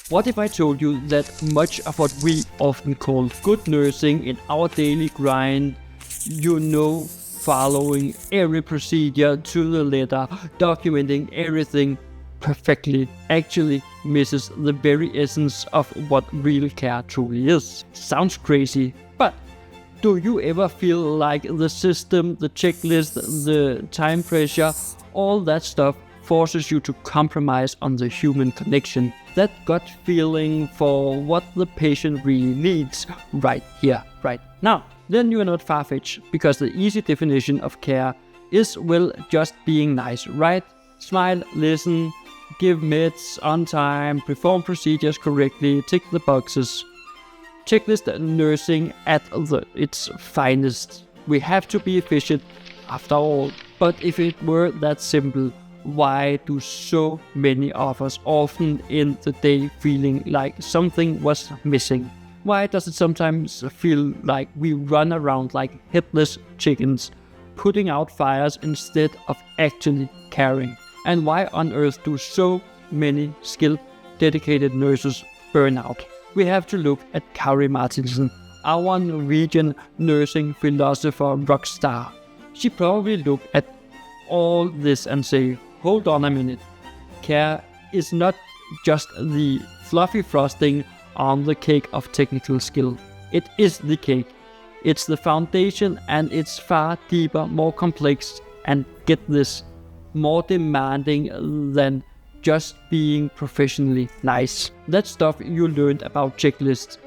What if I told you that much of what we often call good nursing in our daily grind, following every procedure to the letter, documenting everything perfectly, actually misses the very essence of what real care truly is? Sounds crazy, but do you ever feel like the system, the checklist, the time pressure, all that stuff forces you to compromise on the human connection? That gut feeling for what the patient really needs right here, right now. Then you are not far-fetched, because the easy definition of care is, well, just being nice, right? Smile, listen, give meds on time, perform procedures correctly, tick the boxes. Checklist nursing at its finest. We have to be efficient after all. But if it were that simple, why do so many of us often end the day feeling like something was missing? Why does it sometimes feel like we run around like headless chickens, putting out fires instead of actually caring? And why on earth do so many skilled, dedicated nurses burn out? We have to look at Kari Martinsen, our Norwegian nursing philosopher rock star. She probably looked at all this and say, hold on a minute. Care is not just the fluffy frosting on the cake of technical skill. It is the cake. It's the foundation, and it's far deeper, more complex, and get this, more demanding than just being professionally nice. That stuff you learned about checklists,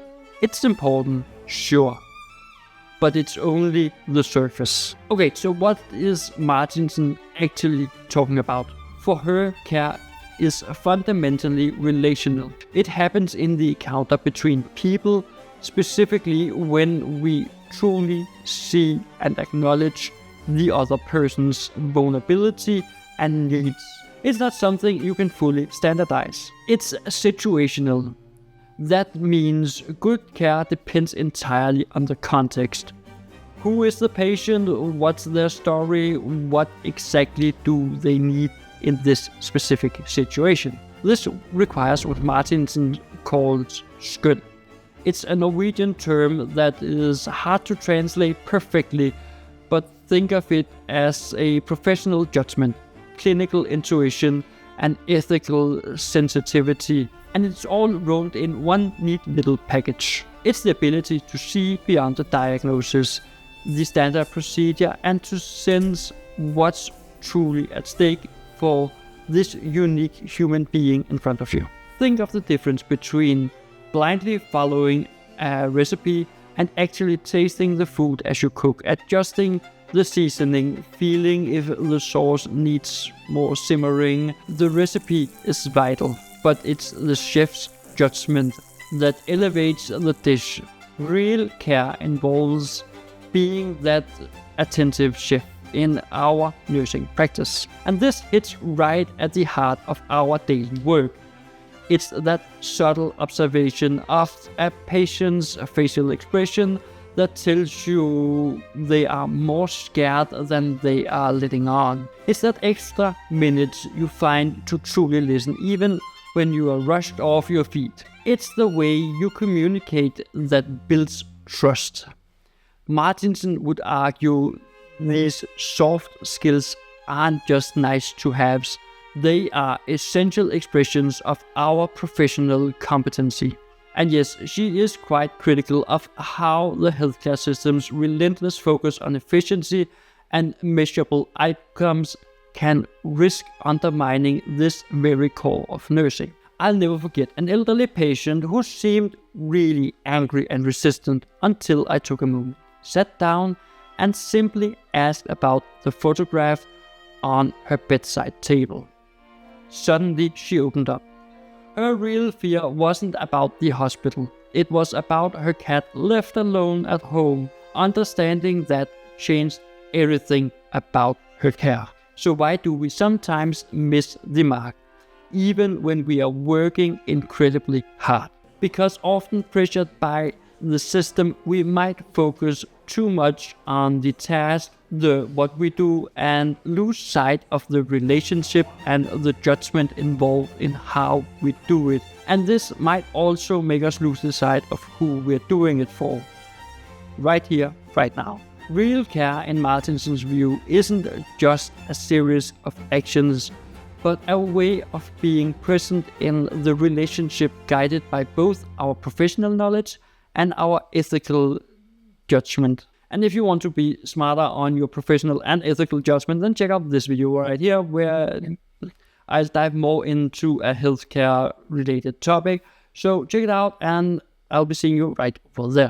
it's important, sure, but it's only the surface. Okay, so what is Martinsen actually talking about? For her, care is fundamentally relational. It happens in the encounter between people, specifically when we truly see and acknowledge the other person's vulnerability and needs. It's not something you can fully standardize. It's situational. That means good care depends entirely on the context. Who is the patient? What's their story? What exactly do they need in this specific situation? This requires what Martinsen calls skøn. It's a Norwegian term that is hard to translate perfectly, but think of it as a professional judgment, clinical intuition, and ethical sensitivity, and it's all rolled in one neat little package. It's the ability to see beyond the diagnosis, the standard procedure, and to sense what's truly at stake for this unique human being in front of you. Think of the difference between blindly following a recipe and actually tasting the food as you cook, adjusting the seasoning, feeling if the sauce needs more simmering. The recipe is vital, but it's the chef's judgment that elevates the dish. Real care involves being that attentive chef in our nursing practice. And this hits right at the heart of our daily work. It's that subtle observation of a patient's facial expression that tells you they are more scared than they are letting on. It's that extra minutes you find to truly listen, even when you are rushed off your feet. It's the way you communicate that builds trust. Martinsen would argue these soft skills aren't just nice to haves. They are essential expressions of our professional competency. And yes, she is quite critical of how the healthcare system's relentless focus on efficiency and measurable outcomes can risk undermining this very core of nursing. I'll never forget an elderly patient who seemed really angry and resistant until I took a moment, sat down, and simply asked about the photograph on her bedside table. Suddenly she opened up. Her real fear wasn't about the hospital. It was about her cat left alone at home. Understanding that changed everything about her care. So why do we sometimes miss the mark, even when we are working incredibly hard? Because often pressured by the system, we might focus too much on the task, what we do, and lose sight of the relationship and the judgment involved in how we do it. And this might also make us lose the sight of who we're doing it for. Right here, right now. Real care, in Martinsen's view, isn't just a series of actions, but a way of being present in the relationship, guided by both our professional knowledge and our ethical judgment. And if you want to be smarter on your professional and ethical judgment, then check out this video right here, where I'll dive more into a healthcare related topic. So check it out, and I'll be seeing you right over there.